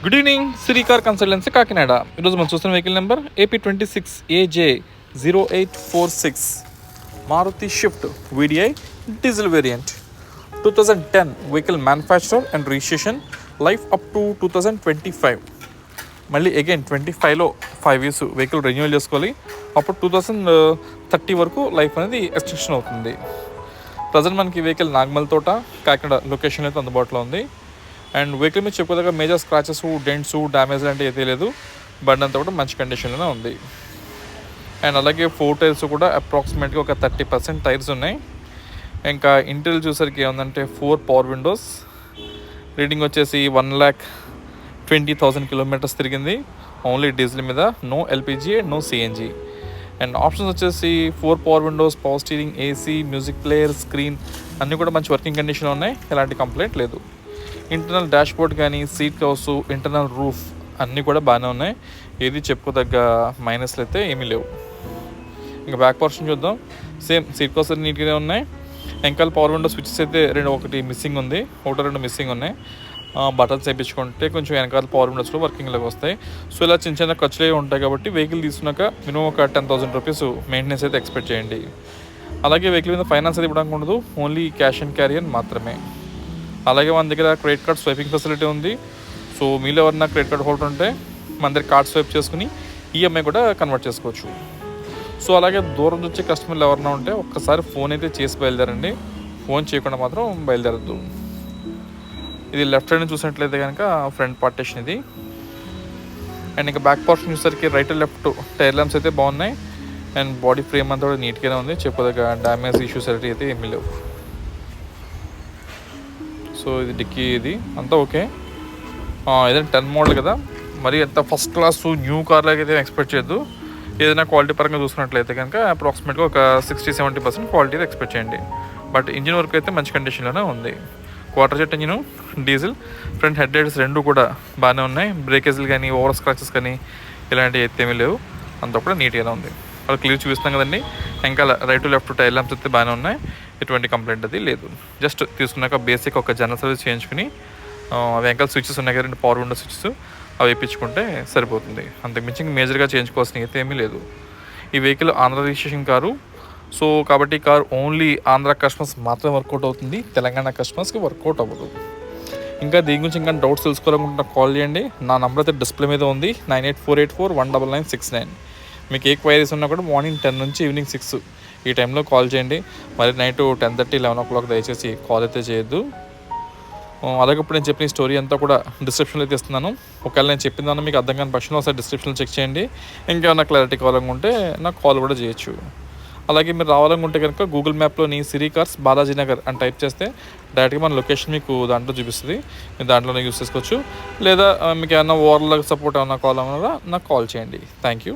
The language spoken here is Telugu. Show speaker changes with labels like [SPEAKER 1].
[SPEAKER 1] Good evening, Sri car consultancy Kakinada. ఈరోజు మనం చూస్తున్న vehicle number AP26AJ0846 Maruti Swift VDI diesel variant 2010 vehicle manufacturer and registration, life up to 2025. మళ్ళీ అగైన్ 25లో 5 years వెహికల్ రెన్యూవల్ చేసుకోవాలి. అప్పుడు 2030 వరకు లైఫ్ అనేది ఎక్స్టెన్షన్ అవుతుంది. ప్రజెంట్ మనకి వెహికల్ నాగమల్ తోట కాకినాడ లొకేషన్ అయితే అందుబాటులో ఉంది. అండ్ వెహికల్ మీద చెప్పుకోదగ్గ మేజర్ స్క్రాచెస్, డెంట్స్, డ్యామేజ్ లాంటివి అయితే లేదు. బండి అంతా కూడా మంచి కండిషన్లోనే ఉంది. అండ్ అలాగే 4 టైర్స్ కూడా అప్రాక్సిమేట్గా ఒక 30% టైర్స్ ఉన్నాయి. ఇంకా ఇంటీరియర్ చూసరికి ఏముందంటే 4 పవర్ విండోస్, రీడింగ్ వచ్చేసి 1,20,000 kilometers తిరిగింది. ఓన్లీ డీజిల్ మీద, no LPG and no CNG. And options వచ్చేసి 4 power windows, power steering, AC, music player, screen అన్నీ కూడా మంచి వర్కింగ్ కండిషన్లో ఉన్నాయి. ఎలాంటి కంప్లైంట్ లేదు. ఇంటర్నల్ డాష్ బోర్డ్ కానీ, సీట్ కవర్స్, ఇంటర్నల్ రూఫ్ అన్నీ కూడా బాగానే ఉన్నాయి. ఏది చెప్పుకోదగ్గ మైనస్లు అయితే ఏమీ లేవు. ఇంకా బ్యాక్ పోర్షన్ చూద్దాం. సేమ్ సీట్ కవర్స్ అన్ని నీట్గానే ఉన్నాయి. వెనకాల పవర్ విండో స్విచెస్ అయితే ఒకటి మిస్సింగ్ ఉంది, 1-2 మిస్సింగ్ ఉన్నాయి. బటన్స్ వేయించుకుంటే కొంచెం వెనకాల పవర్ విండోస్లో వర్కింగ్లోకి వస్తాయి. సో ఇలా చిన్న చిన్న ఖర్చులే ఉంటాయి కాబట్టి వెహికల్ తీసుకున్నాక మినిమం ఒక 10,000 రూపీస్ మెయింటెనెన్స్ అయితే ఎక్స్పెక్ట్ చేయండి. అలాగే వెహికల్ మీద ఫైనాన్స్ అయితే ఇవ్వడానికి ఉండదు, ఓన్లీ క్యాష్ అండ్ క్యారీ మాత్రమే. అలాగే మన దగ్గర క్రెడిట్ కార్డ్ స్వైపింగ్ ఫెసిలిటీ ఉంది. సో మీలో ఎవరైనా క్రెడిట్ కార్డ్ హోల్డర్ ఉంటే మన దగ్గర కార్డ్ స్వైప్ చేసుకుని EMI కూడా కన్వర్ట్ చేసుకోవచ్చు. సో అలాగే దూరం వచ్చే కస్టమర్లు ఎవరైనా ఉంటే ఒక్కసారి ఫోన్ అయితే చేసి బయలుదేరండి. ఫోన్ చేయకుండా మాత్రం బయలుదేరద్దు. ఇది లెఫ్ట్ సైడ్ చూసినట్లయితే కనుక ఫ్రంట్ పార్టీషన్ ఇది. అండ్ ఇంకా బ్యాక్ పోర్షన్ చూసేసరికి రైట్ లెఫ్ట్ టైర్ ల్యాంప్స్ అయితే బాగున్నాయి. అండ్ బాడీ ఫ్రేమ్ అంతా కూడా నీట్గానే ఉంది. చెప్పదగ్గ డ్యామేజ్ ఇష్యూస్ అయితే ఏమీ లేవు. సో ఇది డిక్కీ, ఇది అంతా ఓకే. ఏదైనా 10 మోడల్ కదా, మరి ఎంత ఫస్ట్ క్లాస్ న్యూ కార్లాగా అయితే ఎక్స్పెక్ట్ చేయొద్దు. ఏదైనా క్వాలిటీ పరంగా చూసుకున్నట్లయితే కనుక అప్రాక్సిమేట్గా ఒక 60-70% క్వాలిటీ ఎక్స్పెక్ట్ చేయండి. బట్ ఇంజిన్ వర్క్ అయితే మంచి కండిషన్లోనే ఉంది. Quarter jet engine, diesel. Front head lights 2 కూడా బాగానే ఉన్నాయి. బ్రేకేజ్లు కానీ, ఓవర్ స్క్రాచెస్ కానీ ఇలాంటివి అయితే ఏమీ లేవు. అంతా కూడా నీట్గానే ఉంది. అది క్లియర్ చూపిస్తున్నాం కదండి. ఇంకా రైట్ లెఫ్ట్ టైర్ ల్యాంప్స్ అయితే బాగానే ఉన్నాయి. ఎటువంటి కంప్లైంట్ అది లేదు. జస్ట్ తీసుకున్నాక బేసిక్ ఒక జనరల్ సర్వీస్ చేయించుకుని వెనకాల స్విచెస్ ఉన్నాయి కదా, 2 పవర్ విండో స్విచెస్, అవి వేయించుకుంటే సరిపోతుంది. అంతకుమించి మేజర్గా చేయించుకోవాల్సిన అయితే ఏమీ లేదు. ఈ vehicle Andhra registration car. So కాబట్టి ఈ కారు ఓన్లీ ఆంధ్ర కస్టమర్స్ మాత్రమే వర్కౌట్ అవుతుంది, తెలంగాణ కస్టమర్స్కి వర్కౌట్ అవ్వదు. ఇంకా దీని గురించి ఇంకా డౌట్స్ తెలుసుకోవాలనుకుంటున్నా కాల్ చేయండి. నా నెంబర్ అయితే డిస్ప్లే మీద ఉంది, 9848419969. మీకు ఏ క్వైరీస్ ఉన్నా కూడా మార్నింగ్ 10 నుంచి ఈవినింగ్ 6 ఈ టైంలో కాల్ చేయండి. మరి నైట్ 10:30-11 o'clock దయచేసి కాల్ అయితే చేయొద్దు. అలాగే ఇప్పుడు నేను చెప్పిన స్టోరీ అంతా కూడా డిస్క్రిప్షన్లో అయితే ఇస్తున్నాను. ఒకవేళ నేను చెప్పిందాను మీకు అర్థం కాని పక్షంలో ఒకసారి డిస్క్రిప్షన్లో చెక్ చేయండి. ఇంకేమైనా క్లారిటీ కావాలనుకుంటే నాకు కాల్ కూడా చేయొచ్చు. అలాగే మీరు రావాలనుకుంటే కనుక గూగుల్ మ్యాప్లోని సిరీ కార్స్ బాలాజీ నగర్ అని టైప్ చేస్తే డైరెక్ట్గా మన లొకేషన్ మీకు దాంట్లో చూపిస్తుంది. మీరు దాంట్లోనే యూస్ చేసుకోవచ్చు. లేదా మీకు ఏమైనా ఓవర్లాగా సపోర్ట్ ఏమైనా కావాలన్నా నాకు కాల్ చేయండి. Thank you.